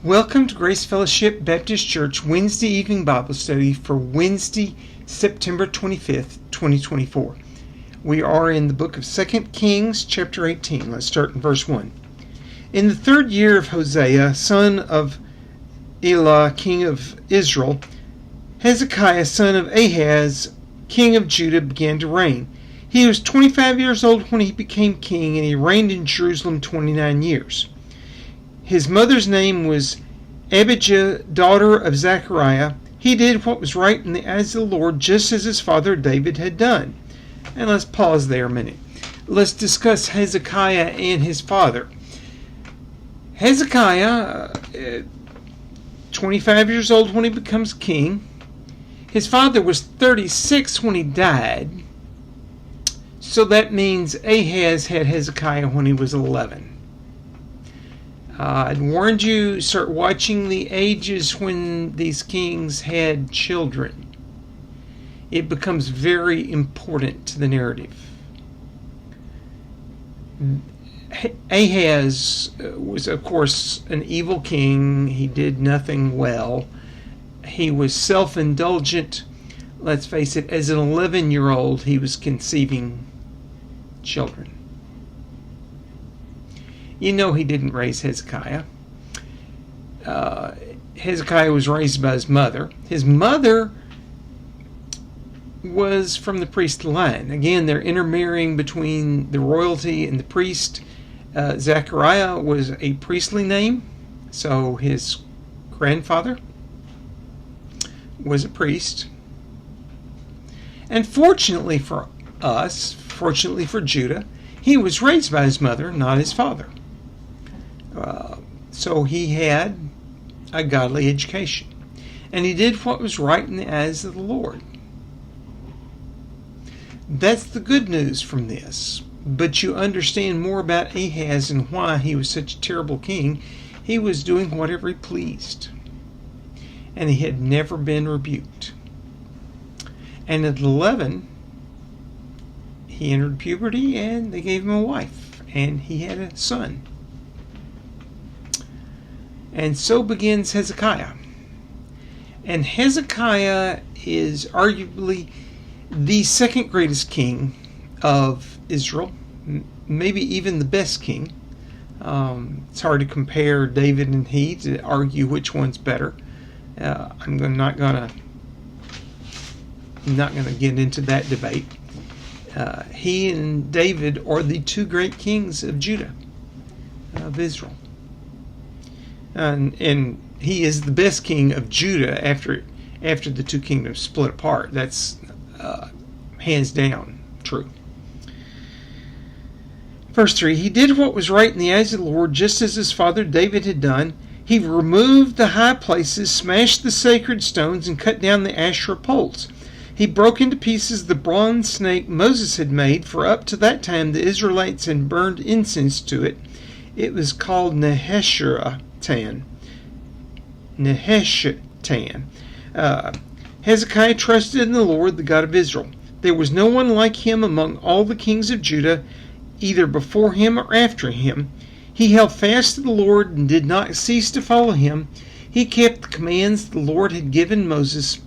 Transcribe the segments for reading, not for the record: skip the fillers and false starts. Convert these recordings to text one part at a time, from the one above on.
Welcome to Grace Fellowship Baptist Church Wednesday evening Bible study for Wednesday, September 25th, 2024. We are in the book of 2 Kings, chapter 18. Let's start in verse 1. In the third year of Hosea, son of Elah, king of Israel, Hezekiah, son of Ahaz, king of Judah, began to reign. He was 25 years old when he became king, and he reigned in Jerusalem 29 years. His mother's name was Abijah, daughter of Zechariah. He did what was right in the eyes of the Lord, just as his father David had done. And let's pause there a minute. Let's discuss Hezekiah and his father. Hezekiah, 25 years old when he becomes king. His father was 36 when he died. So that means Ahaz had Hezekiah when he was 11. I'd warned you, start watching the ages when these kings had children. It becomes very important to the narrative. Ahaz was, of course, an evil king. He did nothing well. He was self-indulgent. Let's face it, as an 11-year-old, he was conceiving children. You know he didn't raise Hezekiah. Hezekiah was raised by his mother. His mother was from the priest line. Again, they're intermarrying between the royalty and the priest. Zechariah was a priestly name, so his grandfather was a priest. And fortunately for us, fortunately for Judah, he was raised by his mother, not his father. So he had a godly education. And he did what was right in the eyes of the Lord. That's the good news from this. But you understand more about Ahaz and why he was such a terrible king. He was doing whatever he pleased. And he had never been rebuked. And at 11, he entered puberty and they gave him a wife. And he had a son. And so begins Hezekiah. And Hezekiah is arguably the second greatest king of Israel, maybe even the best king. It's hard to compare David and he, to argue which one's better. I'm not gonna get into that debate. He and David are the two great kings of Judah, of Israel. And he is the best king of Judah after the two kingdoms split apart. That's hands down true. Verse 3, he did what was right in the eyes of the Lord, just as his father David had done. He removed the high places, smashed the sacred stones, and cut down the Asherah poles. He broke into pieces the bronze snake Moses had made, for up to that time the Israelites had burned incense to it. It was called Nehushtan. Hezekiah trusted in the Lord, the God of Israel. There was no one like him among all the kings of Judah, either before him or after him. He held fast to the Lord and did not cease to follow him. He kept the commands the Lord had given Moses,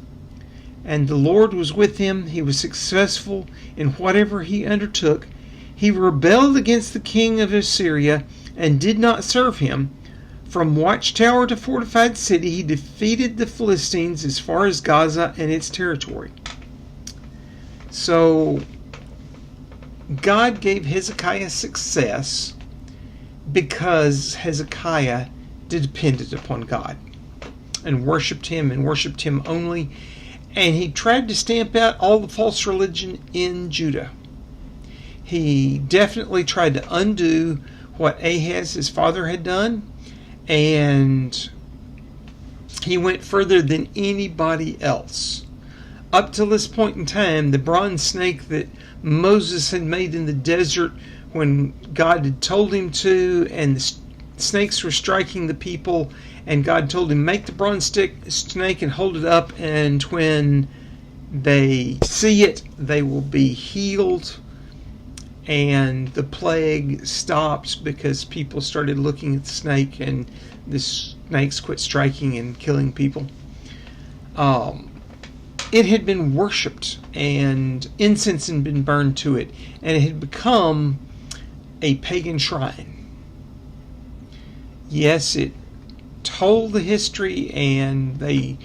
and the Lord was with him. He was successful in whatever he undertook. He rebelled against the king of Assyria and did not serve him. From watchtower to fortified city, he defeated the Philistines as far as Gaza and its territory. So, God gave Hezekiah success because Hezekiah depended upon God and worshipped him only. And he tried to stamp out all the false religion in Judah. He definitely tried to undo what Ahaz, his father, had done. And he went further than anybody else. Up to this point in time, the bronze snake that Moses had made in the desert when God had told him to, and the snakes were striking the people, and God told him, make the bronze snake and hold it up, and when they see it, they will be healed. And the plague stops because people started looking at the snake and the snakes quit striking and killing people. It had been worshipped, and incense had been burned to it, and it had become a pagan shrine. Yes, it told the history, and they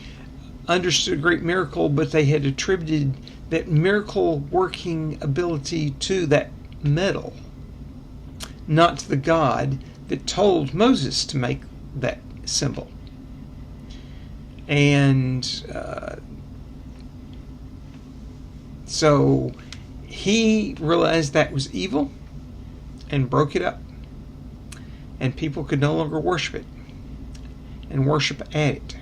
understood a great miracle, but they had attributed that miracle working ability to that metal, not to the God that told Moses to make that symbol. And so he realized that was evil and broke it up, and people could no longer worship it and worship at it.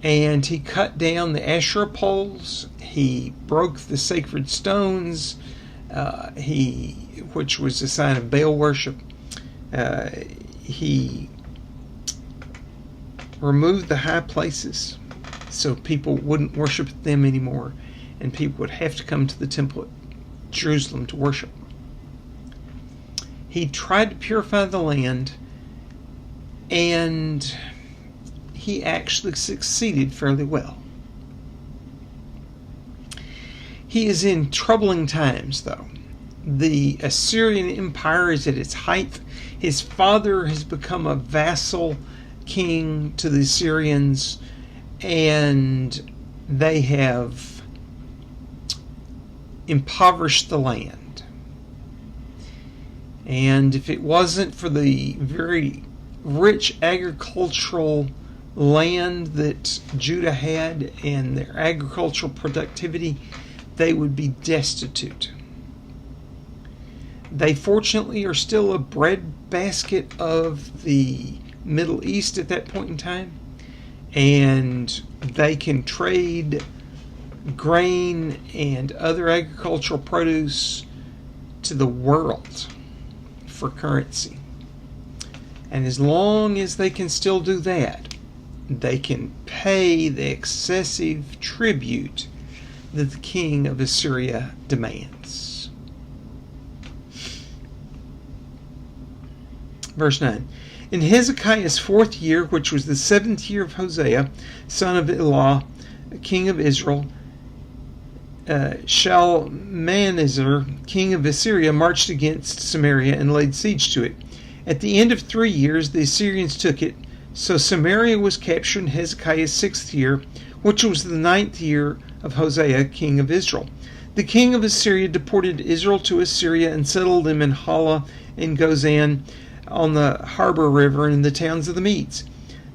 And he cut down the Asherah poles. He broke the sacred stones, which was a sign of Baal worship. He removed the high places so people wouldn't worship them anymore, and people would have to come to the temple at Jerusalem to worship. He tried to purify the land, and he actually succeeded fairly well. He is in troubling times, though. The Assyrian Empire is at its height. His father has become a vassal king to the Assyrians, and they have impoverished the land. And if it wasn't for the very rich agricultural land that Judah had and their agricultural productivity, they would be destitute. They fortunately are still a breadbasket of the Middle East at that point in time, and they can trade grain and other agricultural produce to the world for currency. And as long as they can still do that, they can pay the excessive tribute that the king of Assyria demands. Verse 9. In Hezekiah's 4th year, which was the 7th year of Hosea, son of Elah, king of Israel, Shalmaneser, king of Assyria, marched against Samaria and laid siege to it. At the end of 3 years, the Assyrians took it. So Samaria was captured in Hezekiah's 6th year, which was the 9th year of Hosea, king of Israel. The king of Assyria deported Israel to Assyria and settled them in Hala and Gozan on the harbor river and in the towns of the Medes.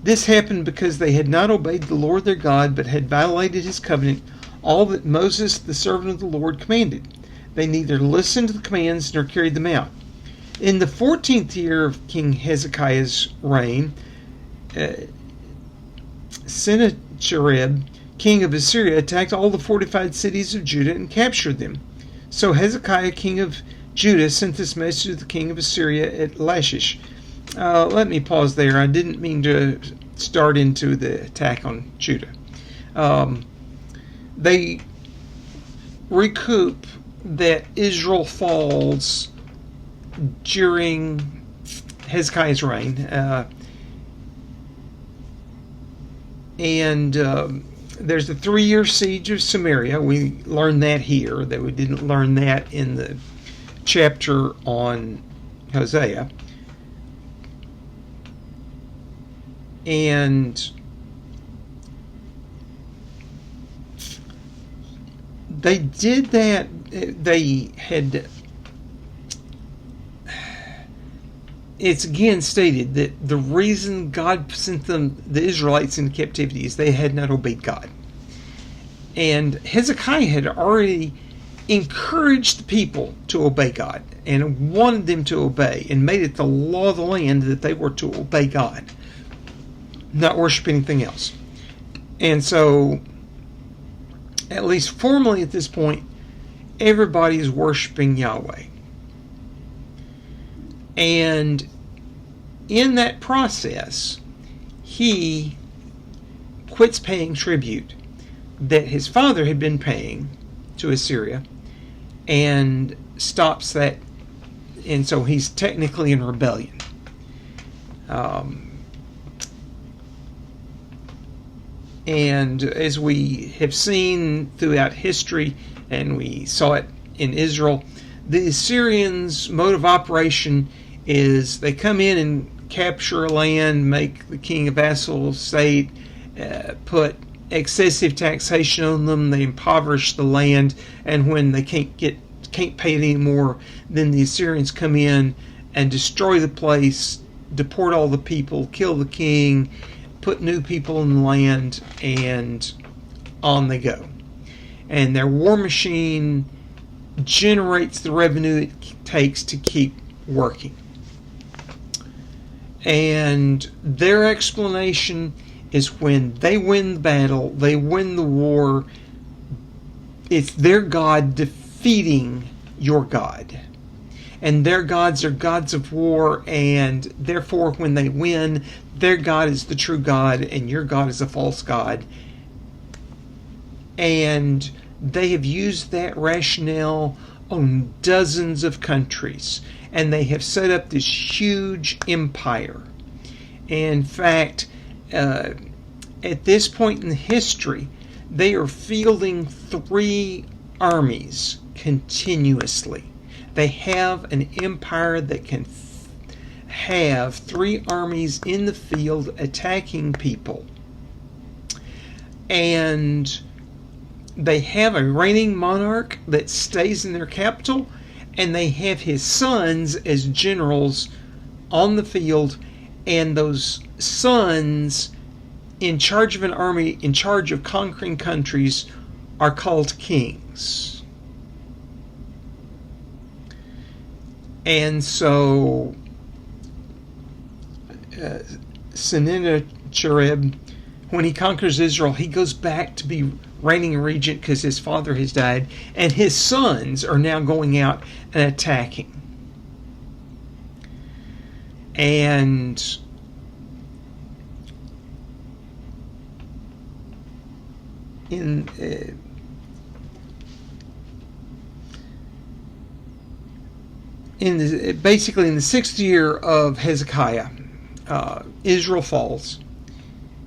This happened because they had not obeyed the Lord their God, but had violated his covenant, all that Moses, the servant of the Lord, commanded. They neither listened to the commands nor carried them out. In the 14th year of King Hezekiah's reign, Sennacherib, king of Assyria, attacked all the fortified cities of Judah and captured them. So Hezekiah, king of Judah, sent this message to the king of Assyria at Lachish. Let me pause there. I didn't mean to start into the attack on Judah. They recoup that Israel falls during Hezekiah's reign. There's the 3-year siege of Samaria. We learned that here, that we didn't learn that in the chapter on Hosea. And they did that. They had, it's again stated that the reason God sent them, the Israelites, into captivity is they had not obeyed God. And Hezekiah had already encouraged the people to obey God and wanted them to obey and made it the law of the land that they were to obey God, not worship anything else. And so, at least formally at this point, everybody is worshiping Yahweh. And in that process, he quits paying tribute that his father had been paying to Assyria and stops that. And so he's technically in rebellion. And as we have seen throughout history, and we saw it in Israel, the Assyrians' mode of operation is they come in and capture a land, make the king a vassal state, put excessive taxation on them, they impoverish the land, and when they can't pay it anymore, then the Assyrians come in and destroy the place, deport all the people, kill the king, put new people in the land, and on they go. And their war machine generates the revenue it takes to keep working. And their explanation is when they win the battle, they win the war, it's their God defeating your God. And their gods are gods of war, and therefore when they win, their God is the true God and your God is a false God. And they have used that rationale on dozens of countries, and they have set up this huge empire. In fact, at this point in history, they are fielding 3 armies continuously. They have an empire that can have 3 armies in the field attacking people. And they have a reigning monarch that stays in their capital, and they have his sons as generals on the field, and those sons in charge of an army, in charge of conquering countries, are called kings. And so Sennacherib, when he conquers Israel, he goes back to be reigning regent because his father has died, and his sons are now going out and attacking. And basically in the 6th year of Hezekiah, Israel falls.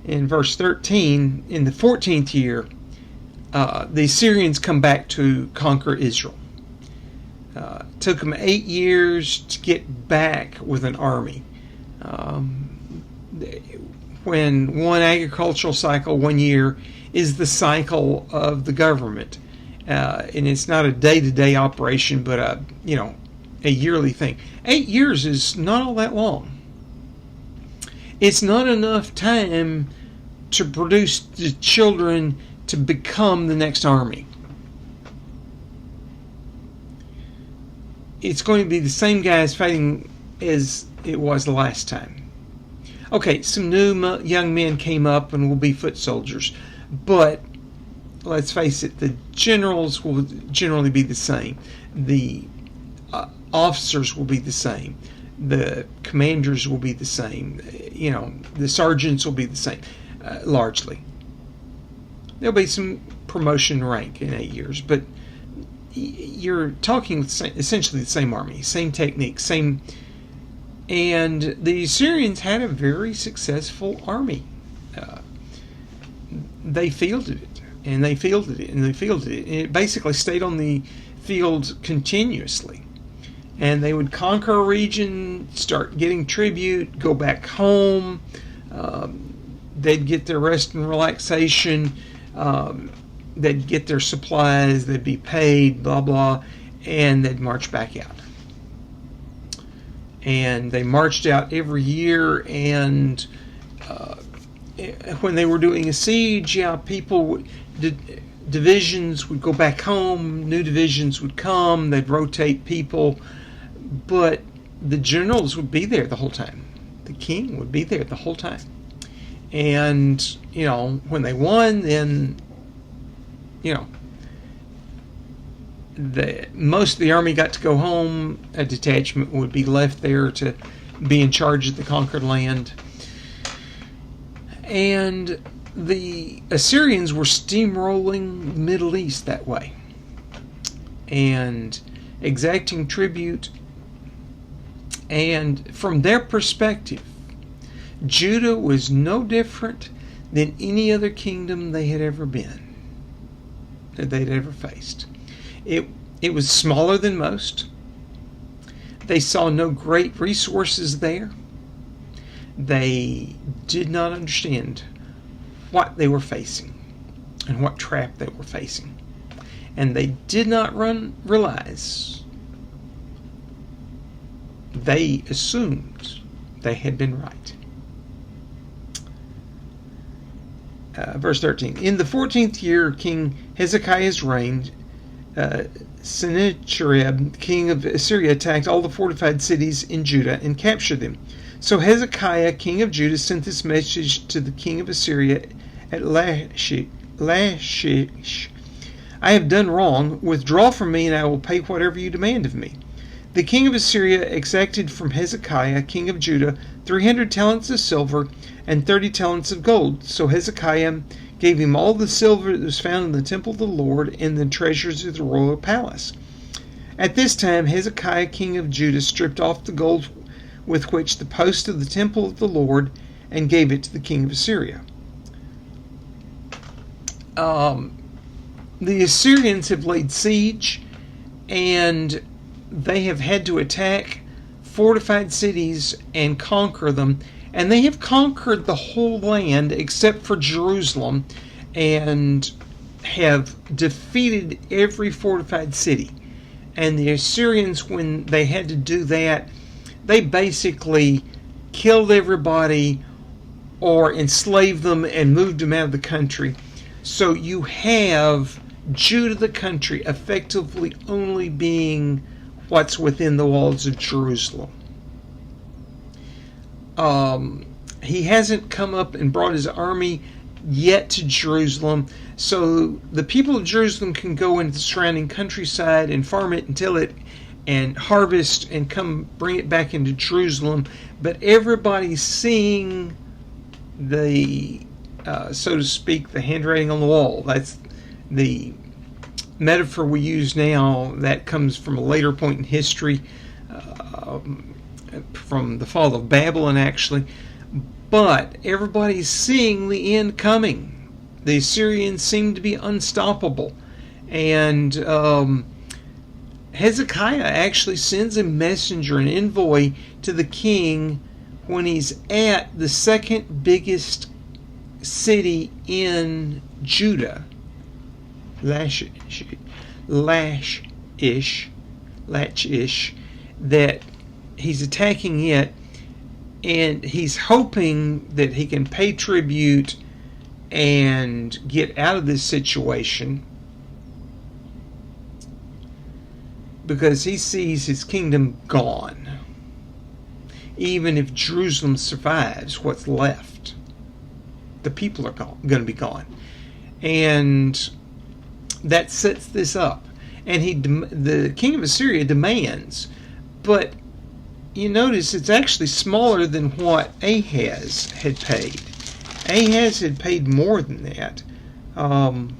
In verse 13, in the 14th year, the Assyrians come back to conquer Israel. Took them 8 years to get back with an army. When one agricultural cycle, 1 year, is the cycle of the government, and it's not a day-to-day operation, but a yearly thing. 8 years is not all that long. It's not enough time to produce the children to become the next army. It's going to be the same guys fighting as it was the last time. Okay, some new young men came up and will be foot soldiers, but let's face it, the generals will generally be the same. The officers will be the same. The commanders will be the same. The sergeants will be the same, largely. There'll be some promotion rank in 8 years, but you're talking essentially the same army, same technique, same. And the Assyrians had a very successful army. They fielded it, and they fielded it, and they fielded it. And it basically stayed on the field continuously. And they would conquer a region, start getting tribute, go back home. They'd get their rest and relaxation. They'd get their supplies. They'd be paid, blah, blah, and they'd march back out. And they marched out every year, and when they were doing a siege, divisions would go back home, new divisions would come, they'd rotate people, but the generals would be there the whole time. The king would be there the whole time. And, when they won, then, most of the army got to go home. A detachment would be left there to be in charge of the conquered land. And the Assyrians were steamrolling the Middle East that way, and exacting tribute. And from their perspective, Judah was no different than any other kingdom they had ever been, that they'd ever faced. It was smaller than most. They saw no great resources there. They did not understand what they were facing and what trap they were facing. And they did not realize. They assumed they had been right. Verse 13. In the 14th year of King Hezekiah's reign, Sennacherib, king of Assyria, attacked all the fortified cities in Judah and captured them. So Hezekiah, king of Judah, sent this message to the king of Assyria at Lachish. I have done wrong. Withdraw from me, and I will pay whatever you demand of me. The king of Assyria exacted from Hezekiah, king of Judah, 300 talents of silver and 30 talents of gold. So Hezekiah gave him all the silver that was found in the temple of the Lord and the treasures of the royal palace. At this time, Hezekiah, king of Judah, stripped off the gold with which the post of the temple of the Lord and gave it to the king of Assyria. The Assyrians have laid siege, and they have had to attack fortified cities and conquer them. And they have conquered the whole land except for Jerusalem, and have defeated every fortified city. And the Assyrians, when they had to do that, they basically killed everybody or enslaved them and moved them out of the country. So you have Judah, the country, effectively only being what's within the walls of Jerusalem. He hasn't come up and brought his army yet to Jerusalem, so the people of Jerusalem can go into the surrounding countryside and farm it and till it and harvest and come bring it back into Jerusalem. But everybody's seeing the, so to speak, the handwriting on the wall. That's the metaphor we use now. That comes from a later point in history, from the fall of Babylon, actually. But everybody's seeing the end coming. The Assyrians seem to be unstoppable. And Hezekiah actually sends a messenger, an envoy, to the king when he's at the second biggest city in Judah, Lachish, that he's attacking it, and he's hoping that he can pay tribute and get out of this situation, because he sees his kingdom gone. Even if Jerusalem survives, what's left? The people are going to be gone. And that sets this up. And the king of Assyria demands, but you notice it's actually smaller than what Ahaz had paid. Ahaz had paid more than that. I'm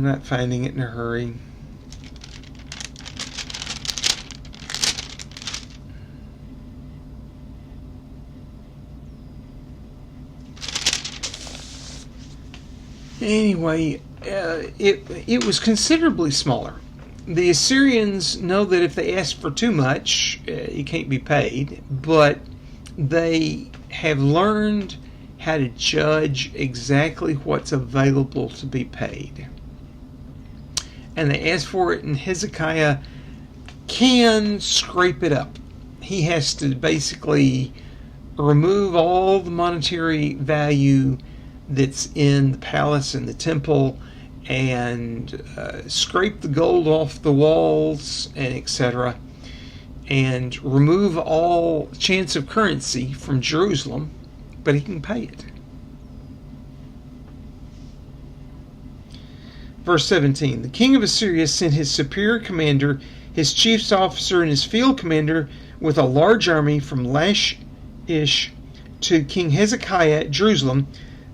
not finding it in a hurry. Anyway, it was considerably smaller. The Assyrians know that if they ask for too much, it can't be paid, but they have learned how to judge exactly what's available to be paid. And they ask for it, and Hezekiah can scrape it up. He has to basically remove all the monetary value that's in the palace and the temple, and scrape the gold off the walls, and etc., and remove all chance of currency from Jerusalem, but he can pay it. Verse 17, the king of Assyria sent his superior commander, his chief officer, and his field commander with a large army from Lachish to King Hezekiah at Jerusalem.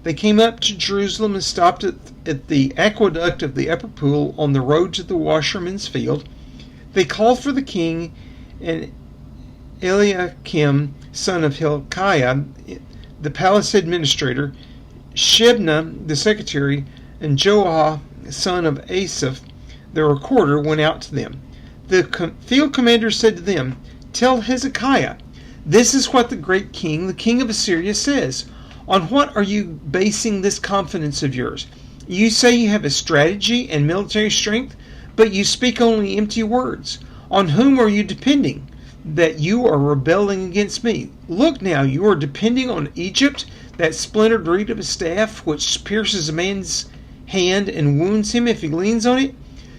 They came up to Jerusalem and stopped at the aqueduct of the upper pool on the road to the washerman's field. They called for the king, and Eliakim, son of Hilkiah, the palace administrator, Shebna, the secretary, and Joah, son of Asaph, the recorder, went out to them. The field commander said to them, "Tell Hezekiah, this is what the great king, the king of Assyria, says. On what are you basing this confidence of yours? You say you have a strategy and military strength, but you speak only empty words. On whom are you depending, that you are rebelling against me? Look now, you are depending on Egypt, that splintered reed of a staff, which pierces a man's hand and wounds him if he leans on it.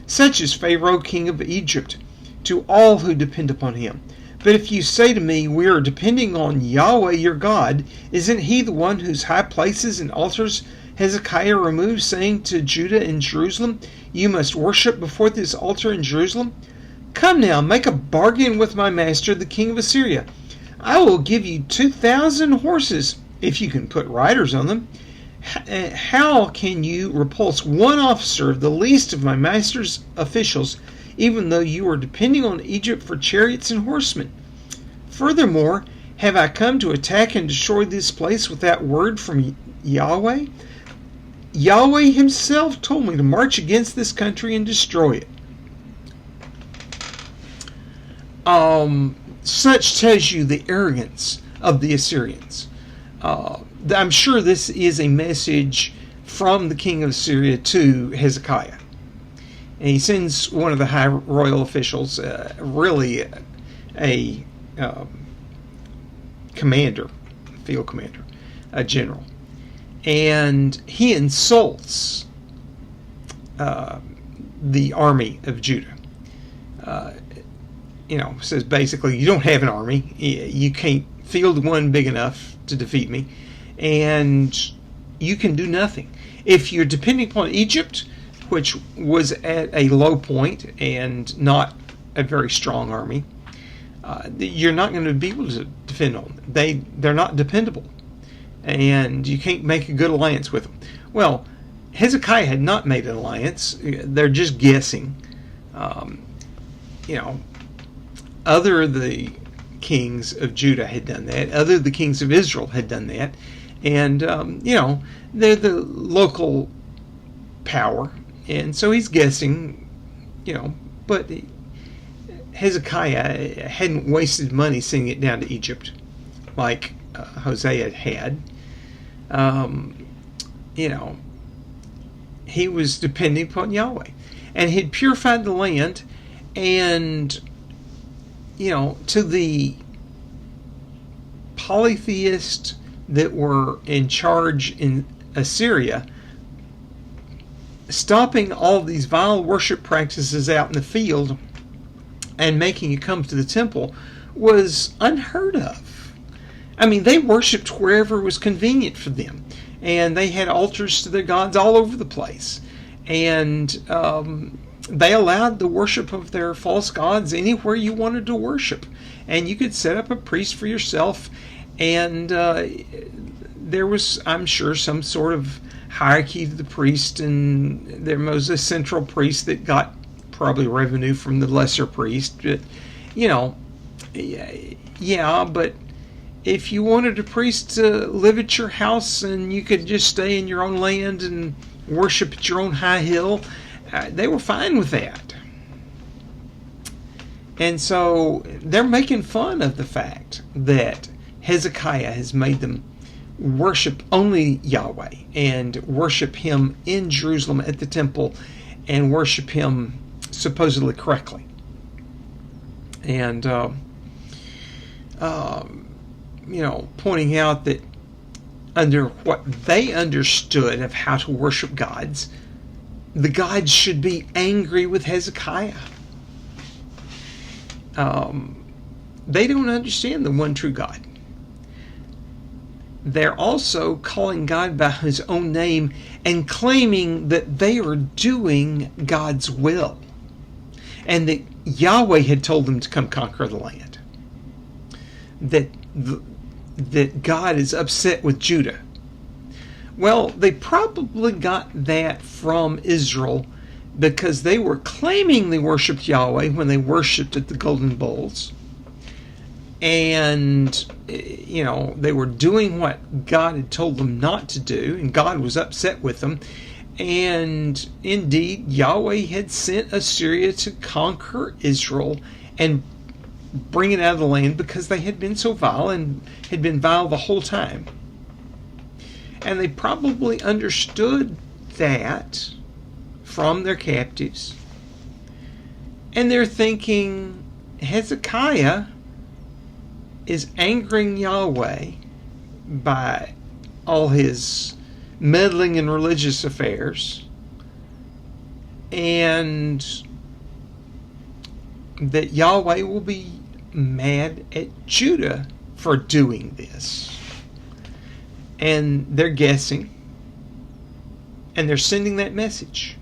Such is Pharaoh, king of Egypt, to all who depend upon him. But if you say to me, we are depending on Yahweh your God, isn't he the one whose high places and altars Hezekiah removed, saying to Judah and Jerusalem, you must worship before this altar in Jerusalem? Come now, make a bargain with my master, the king of Assyria. I will give you 2,000 horses, if you can put riders on them. How can you repulse one officer of the least of my master's officials, even though you are depending on Egypt for chariots and horsemen? Furthermore, have I come to attack and destroy this place without word from Yahweh? Yahweh himself told me to march against this country and destroy it." Such tells you the arrogance of the Assyrians. I'm sure this is a message from the king of Assyria to Hezekiah. And he sends one of the high royal officials, really a commander, field commander, a general. And he insults the army of Judah. Says basically, you don't have an army. You can't field one big enough to defeat me. And you can do nothing. If you're depending upon Egypt, which was at a low point and not a very strong army, you're not going to be able to defend on them. They're not dependable. And you can't make a good alliance with them. Well, Hezekiah had not made an alliance. They're just guessing. Other the kings of Judah had done that. Other the kings of Israel had done that. And, they're the local power. And so he's guessing, but Hezekiah hadn't wasted money sending it down to Egypt like Hosea had. He was depending upon Yahweh. And he'd purified the land, and, to the polytheists that were in charge in Assyria, stopping all these vile worship practices out in the field and making you come to the temple was unheard of. I mean, they worshipped wherever was convenient for them, and they had altars to their gods all over the place, and they allowed the worship of their false gods anywhere you wanted to worship, and you could set up a priest for yourself, and there was, I'm sure, some sort of hierarchy to the priest, and there was a central priest that got probably revenue from the lesser priest. But, but if you wanted a priest to live at your house and you could just stay in your own land and worship at your own high hill, they were fine with that. And so they're making fun of the fact that Hezekiah has made them worship only Yahweh and worship him in Jerusalem at the temple and worship him supposedly correctly. And, pointing out that under what they understood of how to worship gods, the gods should be angry with Hezekiah. They don't understand the one true God. They're also calling God by his own name and claiming that they are doing God's will, and that Yahweh had told them to come conquer the land. That God is upset with Judah. Well, they probably got that from Israel because they were claiming they worshiped Yahweh when they worshiped at the golden bulls. And, they were doing what God had told them not to do, and God was upset with them. And indeed, Yahweh had sent Assyria to conquer Israel and bring it out of the land because they had been so vile and had been vile the whole time. And they probably understood that from their captives. And they're thinking, Hezekiah is angering Yahweh by all his meddling in religious affairs, and that Yahweh will be mad at Judah for doing this. And they're guessing, and they're sending that message.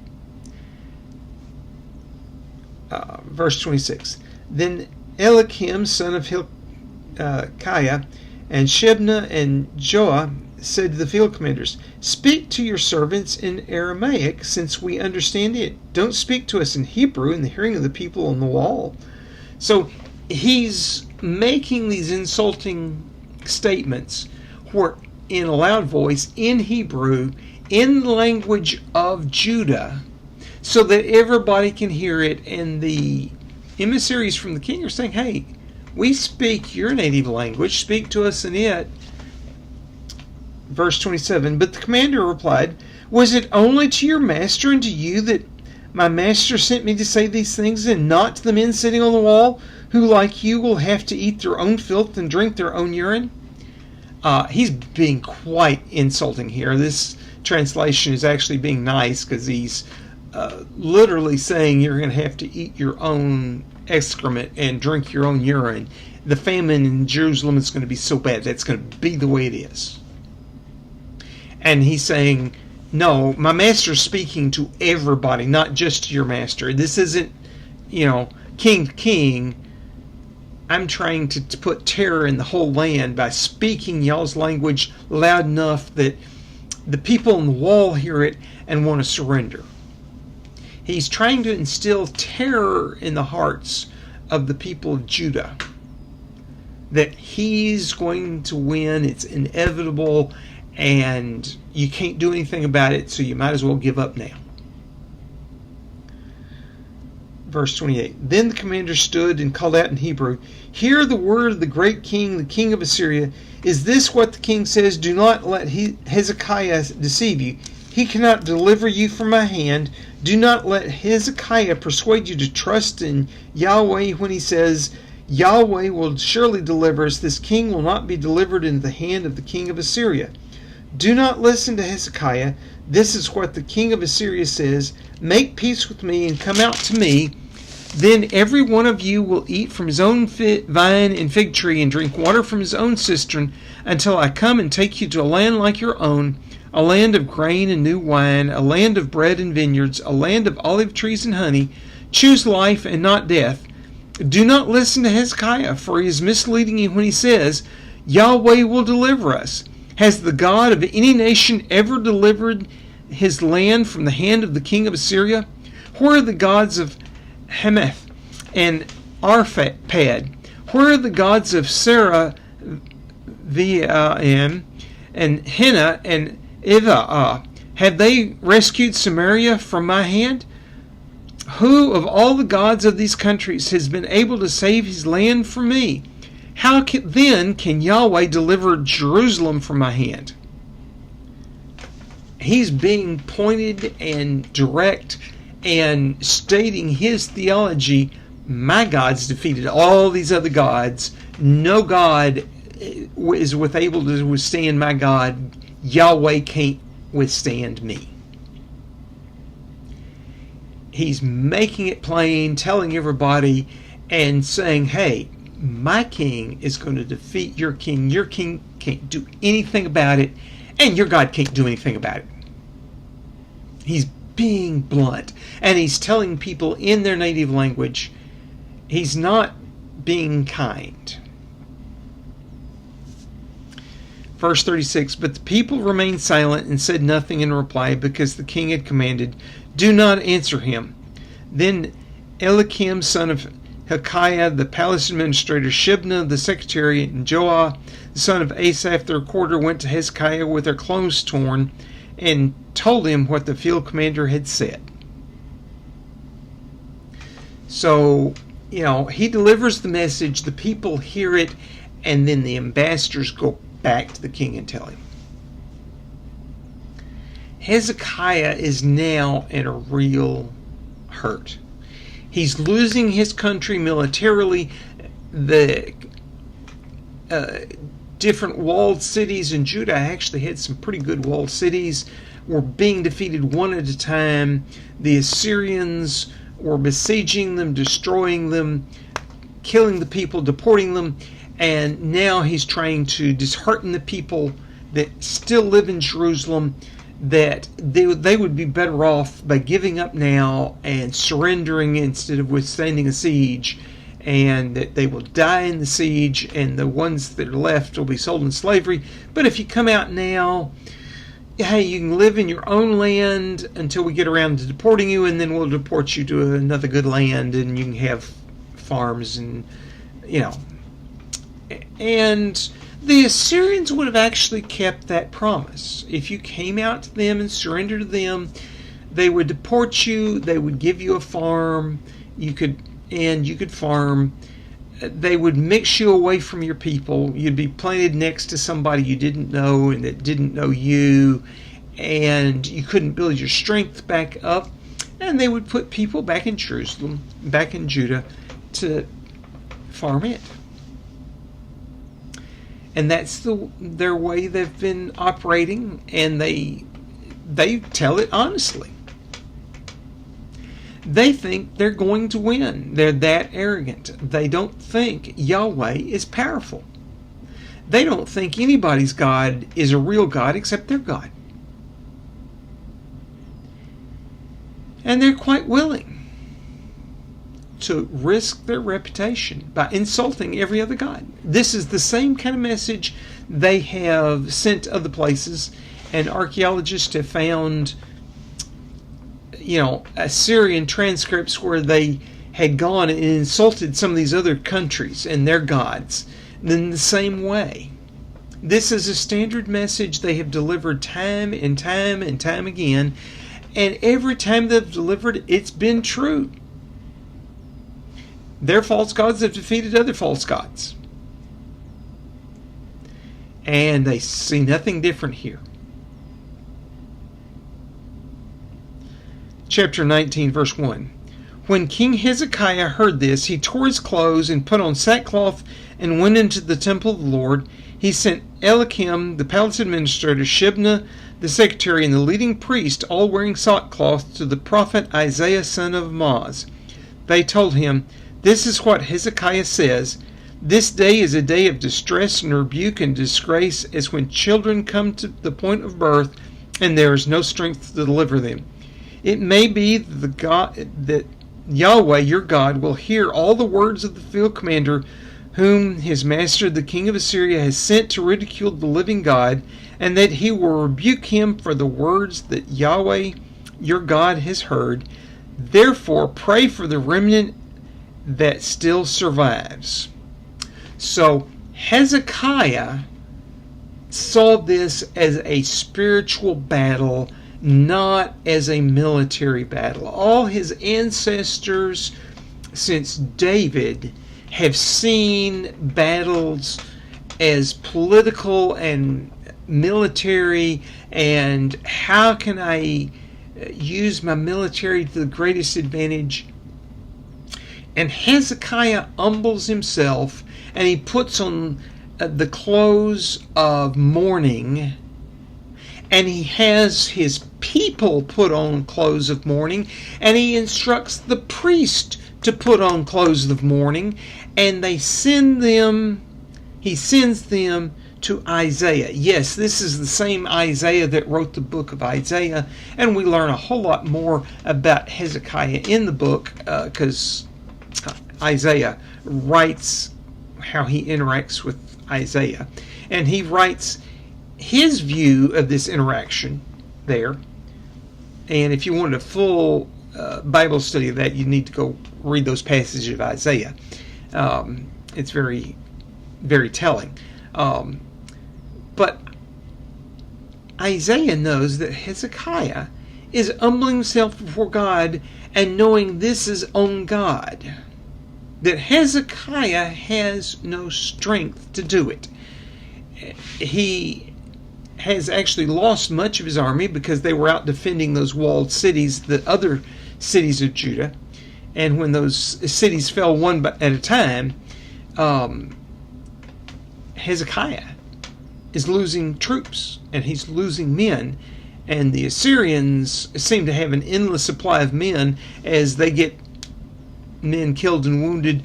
Verse 26. Then Eliakim, son of Hezekiah, and Shebna and Joah said to the field commanders, "Speak to your servants in Aramaic, since we understand it. Don't speak to us in Hebrew in the hearing of the people on the wall." So he's making these insulting statements where, in a loud voice, in Hebrew, in the language of Judah, so that everybody can hear it. And the emissaries from the king are saying, "Hey, we speak your native language. Speak to us in it." Verse 27, but the commander replied, "Was it only to your master and to you that my master sent me to say these things, and not to the men sitting on the wall, who like you will have to eat their own filth and drink their own urine?" He's being quite insulting here. This translation is actually being nice because he's literally saying you're going to have to eat your own excrement and drink your own urine. The famine in Jerusalem is going to be so bad that's going to be the way it is. And he's saying, no, my master's speaking to everybody, not just to your master. This isn't, king to king. I'm trying to put terror in the whole land by speaking y'all's language loud enough that the people on the wall hear it and want to surrender. He's trying to instill terror in the hearts of the people of Judah, that he's going to win, it's inevitable, and you can't do anything about it, so you might as well give up now. Verse 28. Then the commander stood and called out in Hebrew, "Hear the word of the great king, the king of Assyria. Is this what the king says? Do not let Hezekiah deceive you. He cannot deliver you from my hand. Do not let Hezekiah persuade you to trust in Yahweh when he says, Yahweh will surely deliver us. This king will not be delivered into the hand of the king of Assyria. Do not listen to Hezekiah. This is what the king of Assyria says. Make peace with me and come out to me. Then every one of you will eat from his own vine and fig tree and drink water from his own cistern until I come and take you to a land like your own, a land of grain and new wine, a land of bread and vineyards, a land of olive trees and honey. Choose life and not death. Do not listen to Hezekiah, for he is misleading you when he says, Yahweh will deliver us. Has the God of any nation ever delivered his land from the hand of the king of Assyria? Where are the gods of Hamath and Arpad? Where are the gods of Sarah, Vam, and Henna and Ivah? Have they rescued Samaria from my hand? Who of all the gods of these countries has been able to save his land from me? How then can Yahweh deliver Jerusalem from my hand? He's being pointed and direct and stating his theology. My God's defeated all these other gods. No God is able to withstand my God. Yahweh can't withstand me. He's making it plain, telling everybody and saying, hey, my king is going to defeat your king. Your king can't do anything about it, and your God can't do anything about it. He's being blunt, and he's telling people in their native language. He's not being kind. Verse 36, but the people remained silent and said nothing in reply, because the king had commanded, do not answer him. Then Eliakim, son of Hilkiah, the palace administrator, Shebna, the secretary, and Joah, the son of Asaph, the recorder, went to Hezekiah with their clothes torn and told him what the field commander had said. So, he delivers the message, the people hear it, and then the ambassadors go back to the king and tell him. Hezekiah is now in a real hurt. He's losing his country militarily. The different walled cities in Judah actually had some pretty good walled cities, were being defeated one at a time. The Assyrians were besieging them, destroying them, killing the people, deporting them, and now he's trying to dishearten the people that still live in Jerusalem, that they would be better off by giving up now and surrendering instead of withstanding a siege, and that they will die in the siege, and the ones that are left will be sold in slavery. But if you come out now, hey, you can live in your own land until we get around to deporting you, and then we'll deport you to another good land, and you can have farms and, And the Assyrians would have actually kept that promise. If you came out to them and surrendered to them, they would deport you, they would give you a farm, you could farm. They would mix you away from your people. You'd be planted next to somebody you didn't know and that didn't know you, and you couldn't build your strength back up. And they would put people back in Jerusalem, back in Judah, to farm it. And that's their way they've been operating, and they tell it honestly. They think they're going to win. They're that arrogant. They don't think Yahweh is powerful. They don't think anybody's God is a real God except their God. And they're quite willing to risk their reputation by insulting every other god. This is the same kind of message they have sent other places, and archaeologists have found Assyrian transcripts where they had gone and insulted some of these other countries and their gods in the same way. This is a standard message they have delivered time and time and time again, and every time they've delivered it, it's been true. Their false gods have defeated other false gods. And they see nothing different here. Chapter 19, verse 1. When King Hezekiah heard this, he tore his clothes and put on sackcloth and went into the temple of the Lord. He sent Eliakim, the palace administrator, Shebna, the secretary, and the leading priest, all wearing sackcloth, to the prophet Isaiah, son of Amoz. They told him, "This is what Hezekiah says. This day is a day of distress and rebuke and disgrace, as when children come to the point of birth, and there is no strength to deliver them. It may be that Yahweh your God will hear all the words of the field commander, whom his master the king of Assyria has sent to ridicule the living God, and that he will rebuke him for the words that Yahweh your God has heard. Therefore pray for the remnant that still survives." So Hezekiah saw this as a spiritual battle, not as a military battle. All his ancestors since David have seen battles as political and military, and how can I use my military to the greatest advantage? And Hezekiah humbles himself, and he puts on the clothes of mourning, and he has his people put on clothes of mourning, and he instructs the priest to put on clothes of mourning, and he sends them to Isaiah. Yes, this is the same Isaiah that wrote the book of Isaiah, and we learn a whole lot more about Hezekiah in the book, because Isaiah writes how he interacts with Isaiah. And he writes his view of this interaction there, and if you wanted a full Bible study of that, you need to go read those passages of Isaiah. It's very, very telling. But Isaiah knows that Hezekiah is humbling himself before God and knowing this is on God. That Hezekiah has no strength to do it. He has actually lost much of his army because they were out defending those walled cities, the other cities of Judah. And when those cities fell one at a time, Hezekiah is losing troops and he's losing men. And the Assyrians seem to have an endless supply of men. As they get men killed and wounded,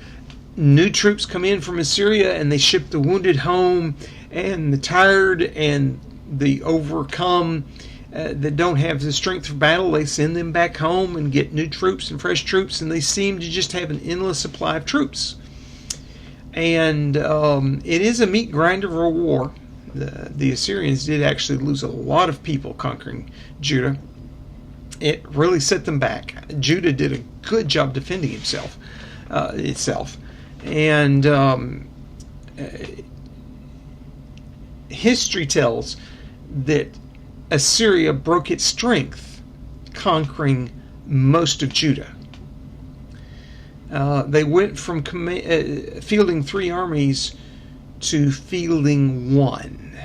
new troops come in from Assyria and they ship the wounded home, and the tired and the overcome that don't have the strength for battle, they send them back home and get new troops and fresh troops, and they seem to just have an endless supply of troops. And it is a meat grinder of a war. The Assyrians did actually lose a lot of people conquering Judah. It really set them back. Judah did a good job defending itself. And history tells that Assyria broke its strength conquering most of Judah. They went from fielding 3 armies to fielding 1.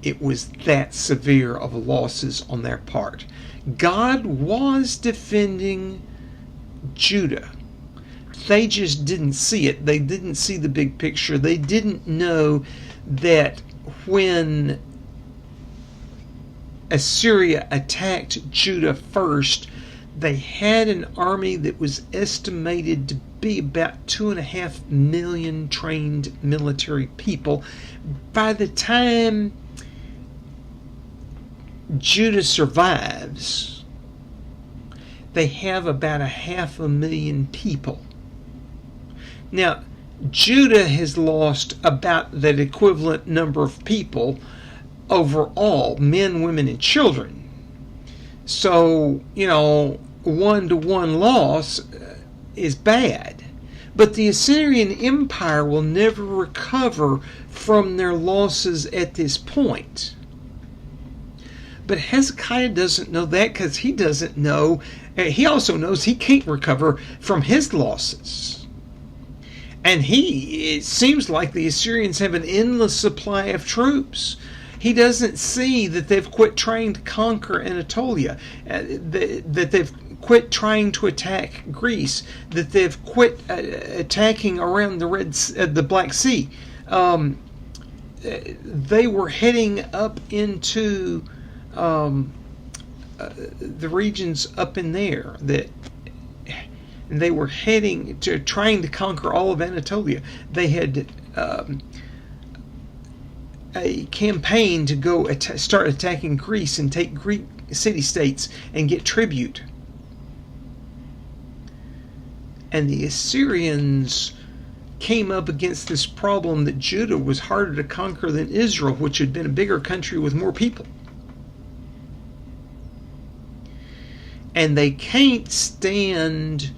It was that severe of losses on their part. God was defending Judah. They just didn't see it. They didn't see the big picture. They didn't know that when Assyria attacked Judah first, they had an army that was estimated to be about 2.5 million trained military people. By the time Judah survives, they have about 500,000 people. Now, Judah has lost about that equivalent number of people overall, men, women, and children. So, 1-to-1 loss is bad. But the Assyrian Empire will never recover from their losses at this point. But Hezekiah doesn't know that, because he doesn't know, he also knows he can't recover from his losses. And it seems like the Assyrians have an endless supply of troops. He doesn't see that they've quit trying to conquer Anatolia, that they've quit trying to attack Greece, that they've quit attacking around the Black Sea. They were heading up into the regions up in there, and they were heading to trying to conquer all of Anatolia. They had a campaign to go start attacking Greece and take Greek city-states and get tribute. And the Assyrians came up against this problem that Judah was harder to conquer than Israel, which had been a bigger country with more people. And they can't stand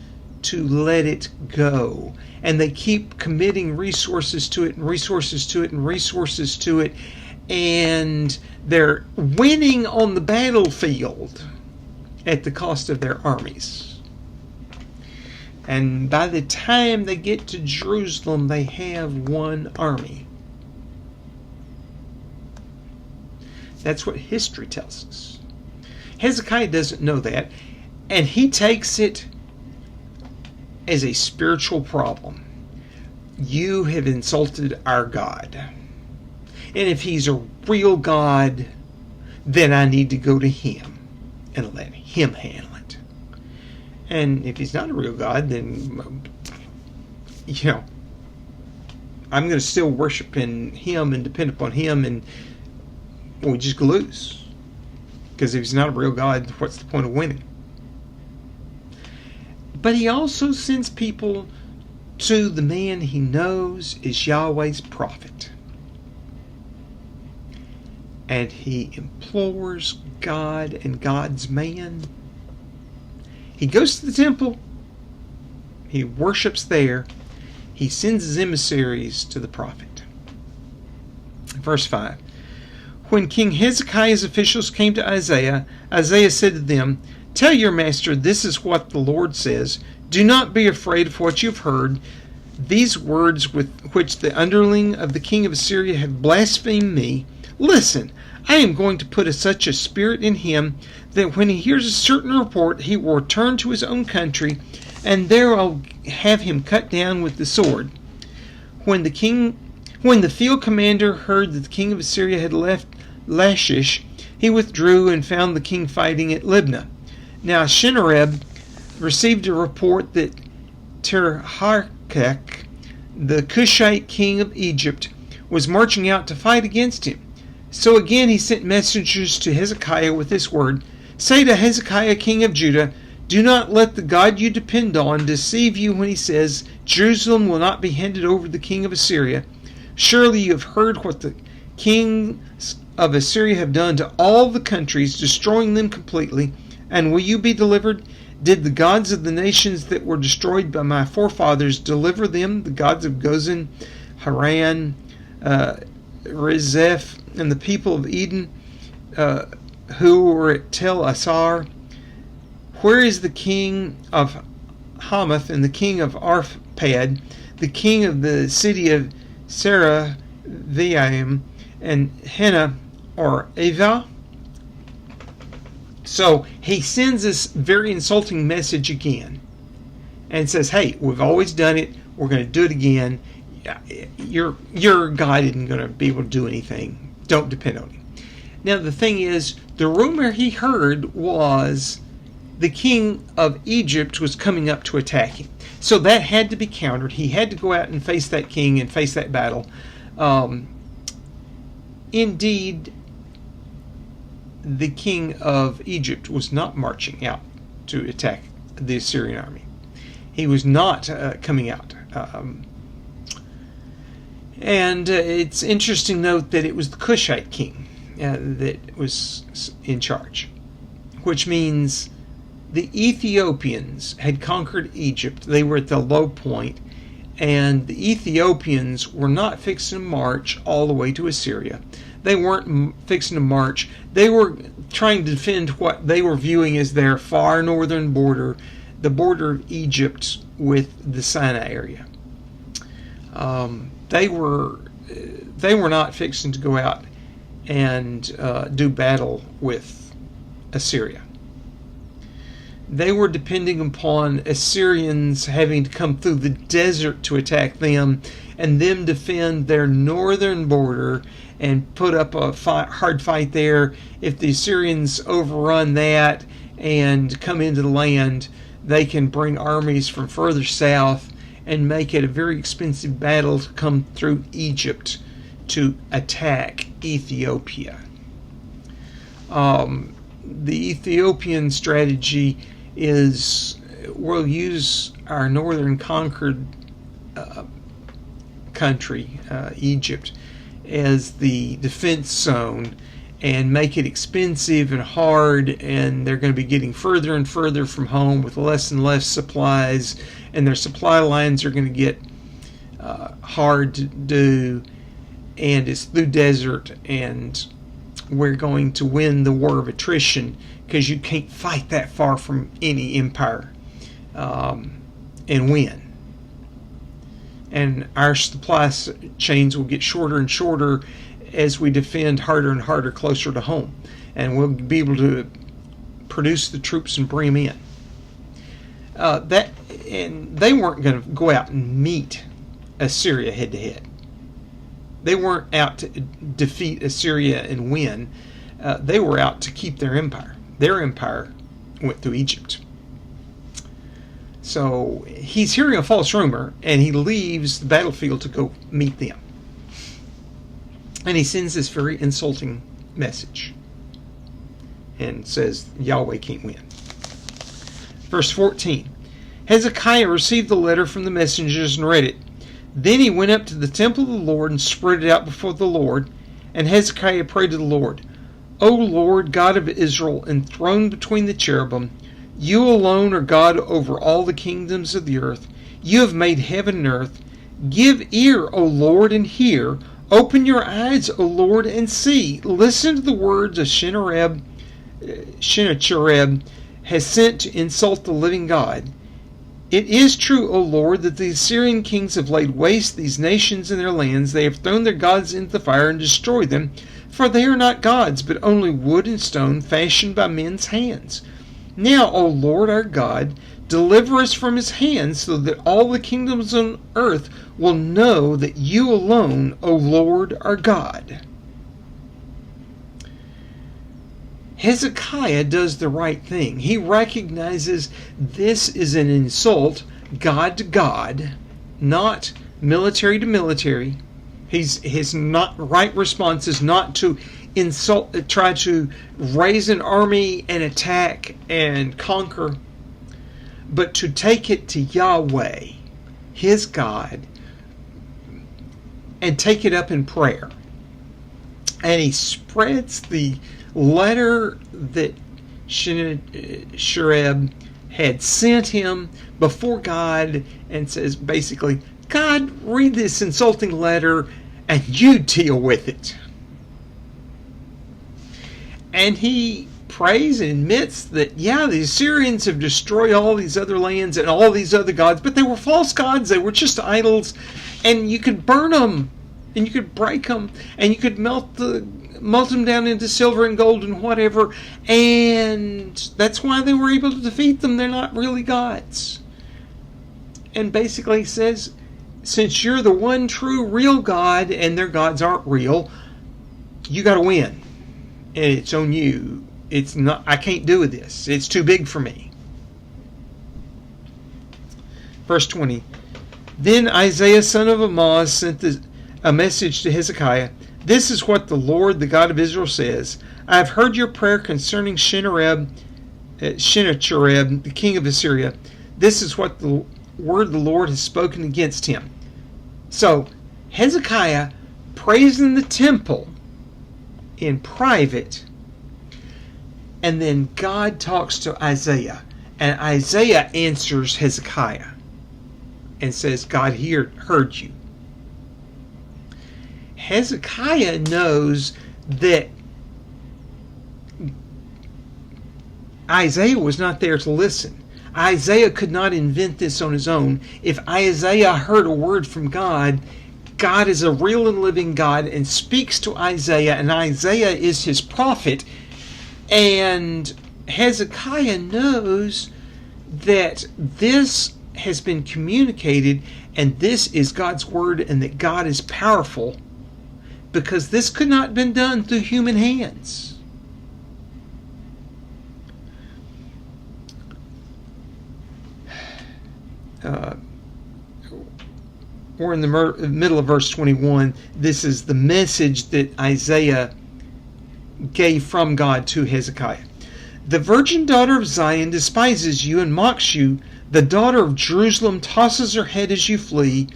to let it go. And they keep committing resources to it and resources to it and resources to it. And they're winning on the battlefield at the cost of their armies. And by the time they get to Jerusalem, they have one army. That's what history tells us. Hezekiah doesn't know that, and he takes it as a spiritual problem. You have insulted our God. And if he's a real God, then I need to go to him and let him handle it. And if he's not a real God, then, I'm going to still worship in him and depend upon him, and we just lose. Because if he's not a real God, what's the point of winning? But he also sends people to the man he knows is Yahweh's prophet. and he implores God and God's man. He goes to the temple. He worships there. He sends his emissaries to the prophet. Verse 5. When King Hezekiah's officials came to Isaiah, Isaiah said to them, "Tell your master, this is what the Lord says. Do not be afraid of what you have heard. These words with which the underling of the king of Assyria have blasphemed me. Listen, I am going to put such a spirit in him that when he hears a certain report, he will return to his own country, and there I'll have him cut down with the sword." When the field commander heard that the king of Assyria had left Lachish, he withdrew and found the king fighting at Libnah. Now Sennacherib received a report that Tirhakah, the Cushite king of Egypt, was marching out to fight against him. So again he sent messengers to Hezekiah with this word, "Say to Hezekiah king of Judah, do not let the God you depend on deceive you when he says, Jerusalem will not be handed over to the king of Assyria. Surely you have heard what the kings of Assyria have done to all the countries, destroying them completely. And will you be delivered? Did the gods of the nations that were destroyed by my forefathers deliver them, the gods of Gozan, Haran, Rezeph, and the people of Eden, who were at Tel Assar? Where is the king of Hamath and the king of Arpad, the king of the city of Seraviim, and Hena or Ava?" So he sends this very insulting message again and says, "Hey, we've always done it. We're going to do it again. Your God isn't going to be able to do anything. Don't depend on him." Now the thing is, the rumor he heard was the king of Egypt was coming up to attack him. So that had to be countered. He had to go out and face that king and face that battle. Indeed, the king of Egypt was not marching out to attack the Assyrian army. He was not coming out. And it's interesting to note that it was the Cushite king that was in charge, which means the Ethiopians had conquered Egypt. They were at the low point, and the Ethiopians were not fixing to march all the way to Assyria. They weren't fixing to march. They were trying to defend what they were viewing as their far northern border, the border of Egypt with the Sinai area. They were not fixing to go out and do battle with Assyria. They were depending upon Assyrians having to come through the desert to attack them, and them defend their northern border and put up a hard fight there. If the Assyrians overrun that and come into the land, they can bring armies from further south and make it a very expensive battle to come through Egypt to attack Ethiopia. The Ethiopian strategy is, we'll use our northern conquered country, Egypt, as the defense zone and make it expensive and hard, and they're going to be getting further and further from home with less and less supplies, and their supply lines are going to get hard to do, and it's through desert, and we're going to win the war of attrition because you can't fight that far from any empire and win. And our supply chains will get shorter and shorter as we defend harder and harder closer to home. And we'll be able to produce the troops and bring them in. And they weren't going to go out and meet Assyria head to head. They weren't out to defeat Assyria and win. They were out to keep their empire. Their empire went through Egypt. So he's hearing a false rumor, and he leaves the battlefield to go meet them. And he sends this very insulting message and says Yahweh can't win. Verse 14. Hezekiah received the letter from the messengers and read it. Then he went up to the temple of the Lord and spread it out before the Lord. And Hezekiah prayed to the Lord, O Lord, God of Israel, enthroned between the cherubim, you alone are God over all the kingdoms of the earth. You have made heaven and earth. Give ear, O Lord, and hear. Open your eyes, O Lord, and see. Listen to the words of Sennacherib has sent to insult the living God. It is true, O Lord, that the Assyrian kings have laid waste these nations and their lands. They have thrown their gods into the fire and destroyed them, for they are not gods, but only wood and stone fashioned by men's hands. Now, O Lord our God, deliver us from his hands, so that all the kingdoms on earth will know that you alone, O Lord, are God. Hezekiah does the right thing. He recognizes this is an insult, God to God, not military to military. His right response is not to try to raise an army and attack and conquer, but to take it to Yahweh, his God, and take it up in prayer. And he spreads the letter that Sennacherib had sent him before God and says basically, God, read this insulting letter and you deal with it. And he prays and admits that, yeah, the Assyrians have destroyed all these other lands and all these other gods, but they were false gods. They were just idols, and you could burn them and you could break them and you could melt them down into silver and gold and whatever, and that's why they were able to defeat them. They're not really gods. And basically says, since you're the one true real God and their gods aren't real, you got to win, and it's on you. It's not, I can't do with this. It's too big for me. Verse 20. Then Isaiah son of Amoz sent a message to Hezekiah. This is what the Lord, the God of Israel, says. I have heard your prayer concerning Sennacherib, the king of Assyria. This is what the word the Lord has spoken against him. So, Hezekiah prays in the temple in private, and then God talks to Isaiah, and Isaiah answers Hezekiah and says, God heard you. Hezekiah knows that Isaiah was not there to listen. Isaiah could not invent this on his own. If Isaiah heard a word from God, God is a real and living God and speaks to Isaiah, and Isaiah is his prophet. And Hezekiah knows that this has been communicated and this is God's word and that God is powerful, because this could not have been done through human hands. We're in the middle of verse 21. This is the message that Isaiah gave from God to Hezekiah. The virgin daughter of Zion despises you and mocks you. The daughter of Jerusalem tosses her head as you flee.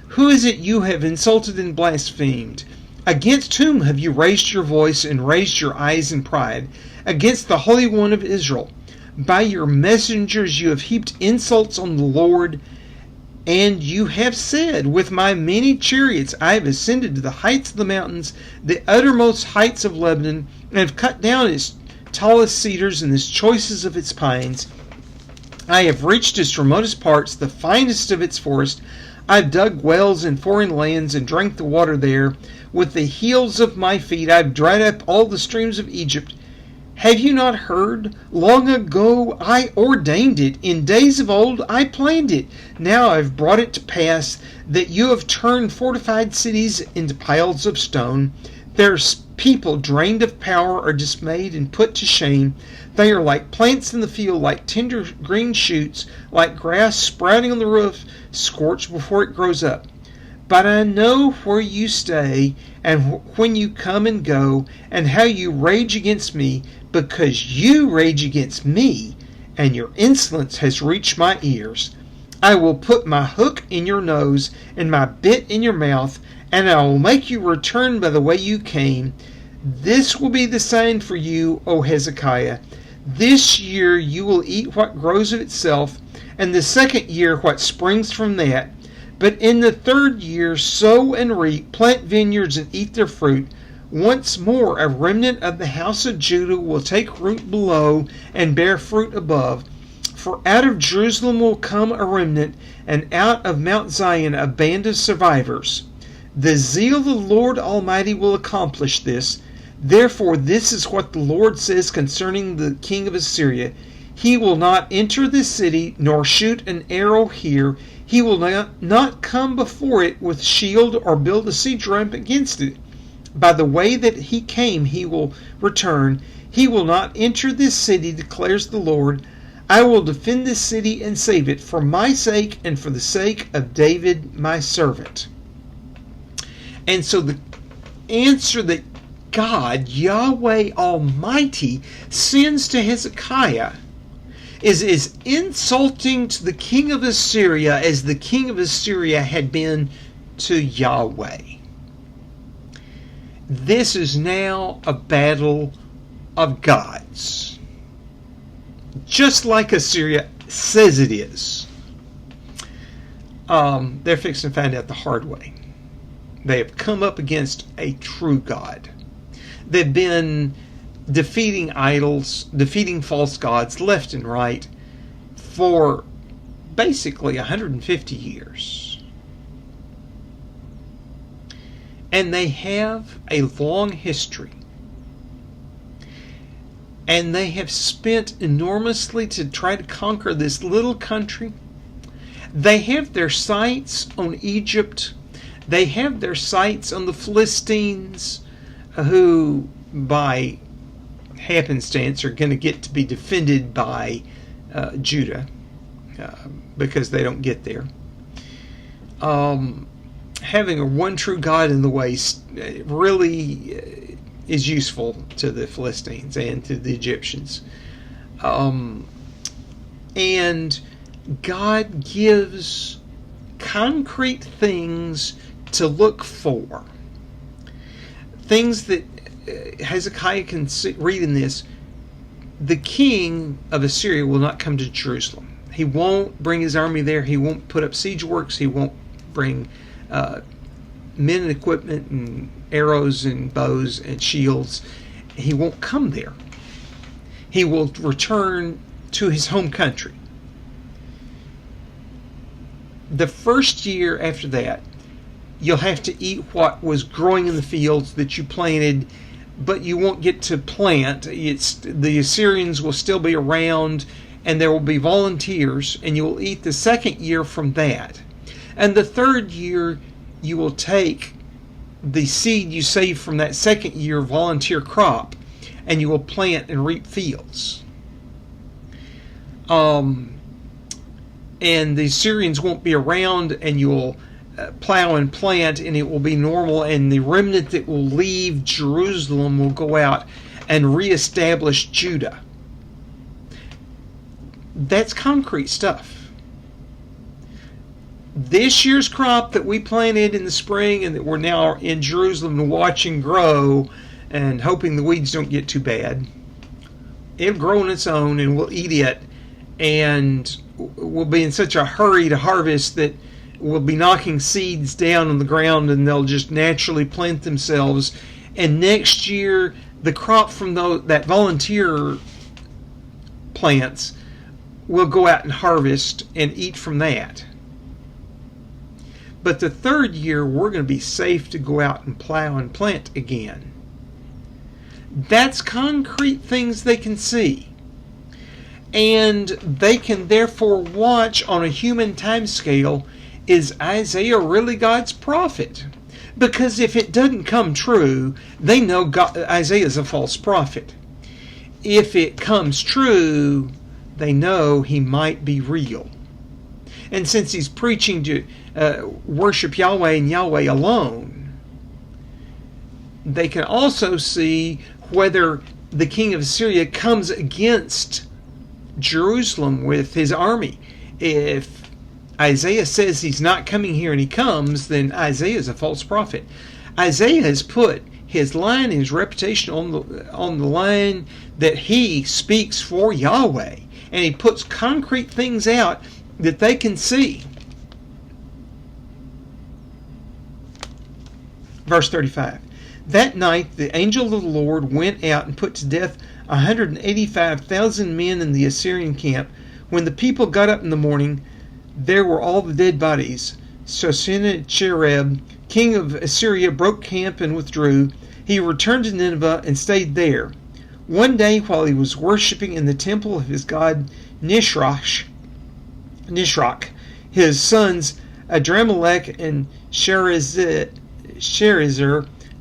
Who is it you have insulted and blasphemed? Against whom have you raised your voice and raised your eyes in pride? Against the Holy One of Israel. By your messengers you have heaped insults on the Lord, and you have said, with my many chariots I have ascended to the heights of the mountains, the uttermost heights of Lebanon, and have cut down its tallest cedars and its choicest of its pines. I have reached its remotest parts, the finest of its forest. I have dug wells in foreign lands and drank the water there. With the heels of my feet I have dried up all the streams of Egypt. Have you not heard? Long ago I ordained it. In days of old I planned it. Now I have brought it to pass that you have turned fortified cities into piles of stone. Their people drained of power are dismayed and put to shame. They are like plants in the field, like tender green shoots, like grass sprouting on the roof, scorched before it grows up. But I know where you stay, and when you come and go, and how you rage against me, because you rage against me, and your insolence has reached my ears. I will put my hook in your nose, and my bit in your mouth, and I will make you return by the way you came. This will be the sign for you, O Hezekiah. This year you will eat what grows of itself, and the second year what springs from that. But in the third year sow and reap, plant vineyards and eat their fruit. Once more a remnant of the house of Judah will take root below and bear fruit above. For out of Jerusalem will come a remnant, and out of Mount Zion a band of survivors. The zeal of the Lord Almighty will accomplish this. Therefore this is what the Lord says concerning the king of Assyria. He will not enter this city, nor shoot an arrow here. He will not come before it with shield, or build a siege ramp against it. By the way that he came he will return. He will not enter this city, declares the Lord. I will defend this city and save it, for my sake and for the sake of David my servant. And so the answer that God, Yahweh Almighty, sends to Hezekiah is as insulting to the king of Assyria as the king of Assyria had been to Yahweh. This is now a battle of gods, just like Assyria says it is. They're fixing to find out the hard way. They have come up against a true God. They've been defeating idols, defeating false gods left and right for basically 150 years. And they have a long history. And they have spent enormously to try to conquer this little country. They have their sights on Egypt. They have their sights on the Philistines, who by happenstance are going to get to be defended by Judah because they don't get there. Having a one true God in the way really is useful to the Philistines and to the Egyptians. And God gives concrete things to look for. Things that Hezekiah can read in this. The king of Assyria will not come to Jerusalem. He won't bring his army there. He won't put up siege works. He won't bring men and equipment and arrows and bows and shields. He won't come there. He will return to his home country. The first year after that, you'll have to eat what was growing in the fields that you planted, but you won't get to plant. The Assyrians will still be around, and there will be volunteers, and you will eat the second year from that. And the third year, you will take the seed you saved from that second year volunteer crop, and you will plant and reap fields. And the Assyrians won't be around, and you'll plow and plant, and it will be normal, and the remnant that will leave Jerusalem will go out and reestablish Judah. That's concrete stuff. This year's crop that we planted in the spring and that we're now in Jerusalem watching grow and hoping the weeds don't get too bad, it'll grow on its own, and we'll eat it, and we'll be in such a hurry to harvest that we'll be knocking seeds down on the ground, and they'll just naturally plant themselves. And next year, the crop from that volunteer plants will go out and harvest and eat from that. But the third year, we're going to be safe to go out and plow and plant again. That's concrete things they can see. And they can therefore watch on a human time scale. Is Isaiah really God's prophet? Because if it doesn't come true, they know Isaiah is a false prophet. If it comes true, they know he might be real. And since he's preaching to worship Yahweh and Yahweh alone, they can also see whether the king of Assyria comes against Jerusalem with his army. If Isaiah says he's not coming here and he comes, then Isaiah is a false prophet. Isaiah has put his line and his reputation on the line that he speaks for Yahweh. And he puts concrete things out that they can see. Verse 35. That night the angel of the Lord went out and put to death 185,000 men in the Assyrian camp. When the people got up in the morning, there were all the dead bodies. So Sennacherib, king of Assyria, broke camp and withdrew. He returned to Nineveh and stayed there. One day, while he was worshipping in the temple of his god Nisroch, his sons Adramelech and Sharezer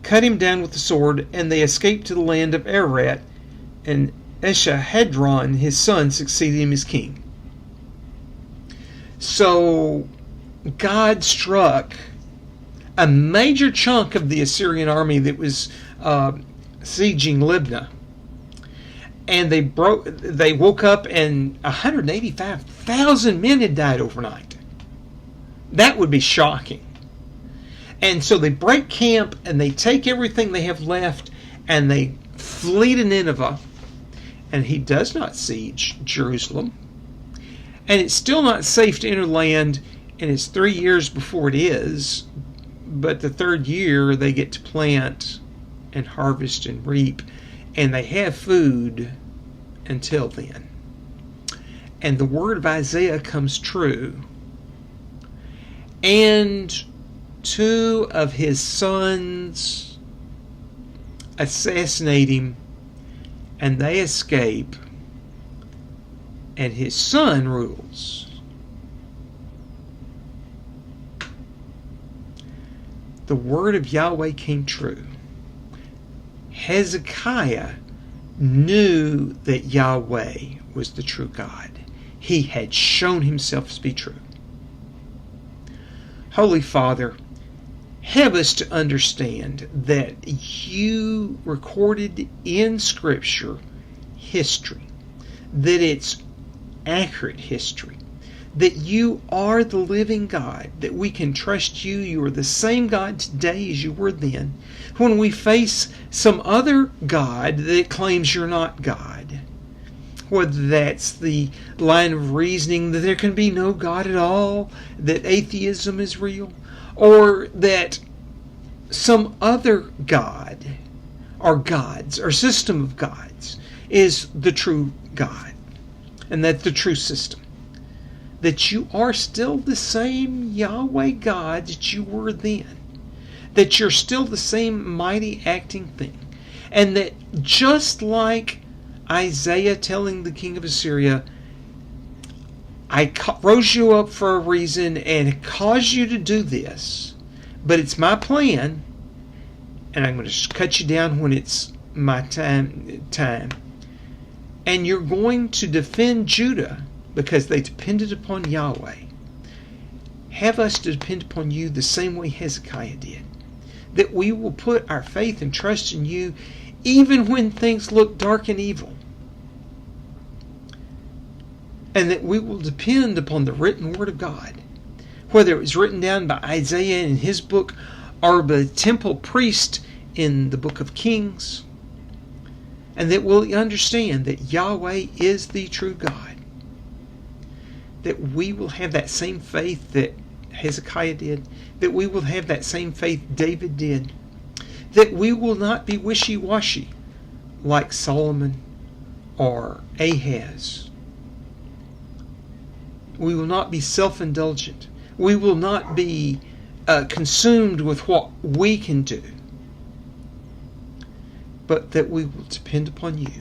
cut him down with the sword, and they escaped to the land of Ararat, and Esarhaddon, his son, succeeded him as king. So God struck a major chunk of the Assyrian army that was sieging Libnah. And they woke up and 185,000 men had died overnight. That would be shocking. And so they break camp and they take everything they have left and they flee to Nineveh. And he does not siege Jerusalem. And it's still not safe to enter land, and it's 3 years before it is. But the third year they get to plant and harvest and reap, and they have food until then. And the word of Isaiah comes true. And 2 of his sons assassinate him, and they escape, and his son rules. The word of Yahweh came true. Hezekiah knew that Yahweh was the true God. He had shown himself to be true. Holy Father, help us to understand that you recorded in Scripture history, that it's accurate history, that you are the living God, that we can trust you. You are the same God today as you were then. When we face some other God that claims you're not God, whether that's the line of reasoning that there can be no God at all, that atheism is real, or that some other God or gods or system of gods is the true God, and that's the true system, that you are still the same Yahweh God that you were then, that you're still the same mighty acting thing, and that just like Isaiah telling the king of Assyria, I rose you up for a reason and caused you to do this, but it's my plan, and I'm going to cut you down when it's my time. And you're going to defend Judah because they depended upon Yahweh. Have us to depend upon you the same way Hezekiah did. That we will put our faith and trust in you even when things look dark and evil. And that we will depend upon the written word of God, whether it was written down by Isaiah in his book or by the temple priest in the book of Kings, and that we'll understand that Yahweh is the true God, that we will have that same faith that Hezekiah did, that we will have that same faith David did, that we will not be wishy-washy like Solomon or Ahaz. We will not be self-indulgent. We will not be consumed with what we can do, but that we will depend upon you.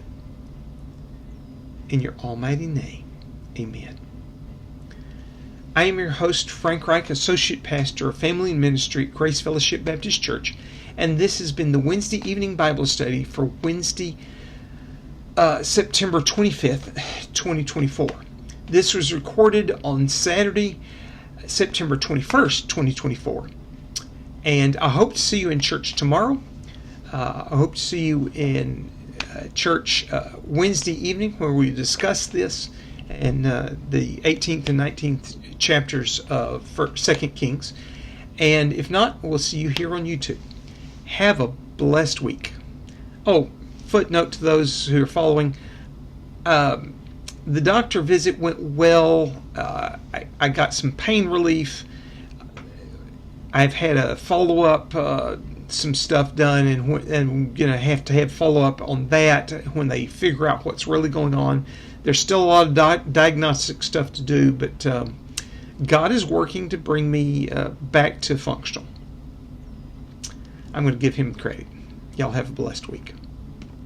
In your almighty name, amen. I am your host, Frank Reich, Associate Pastor of Family and Ministry at Grace Fellowship Baptist Church, and this has been the Wednesday evening Bible study for Wednesday, September 25th, 2024. This was recorded on Saturday, September 21st, 2024. And I hope to see you in church tomorrow. I hope to see you in church Wednesday evening where we discuss this and the 18th and 19th chapters of 2nd Kings. And if not, we'll see you here on YouTube. Have a blessed week. Oh, footnote to those who are following. The doctor visit went well. I got some pain relief. I've had a follow-up, some stuff done, and going to have follow-up on that when they figure out what's really going on. There's still a lot of diagnostic stuff to do, but God is working to bring me back to functional. I'm going to give him credit. Y'all have a blessed week.